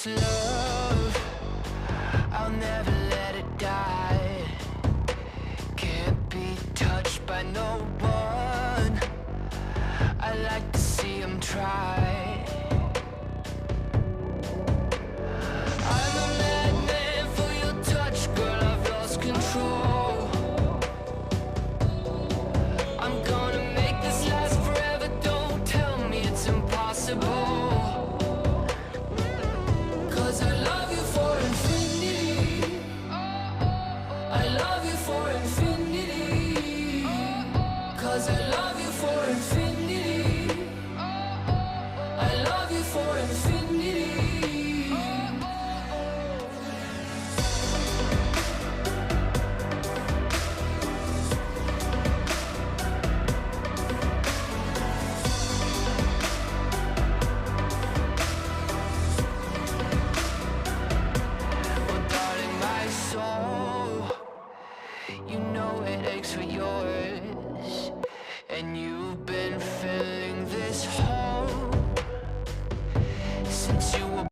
this love, I'll never let it die. Can't be touched by no one, I like to see them try. I'm a madman for your touch, girl, I've lost control. I'm gonna make this last forever, don't tell me it's impossible. Cause I love you for infinity, I love you for infinity. Cause I love you for infinity, I love you for infinity. You know it aches for yours, and you've been filling this hole since you were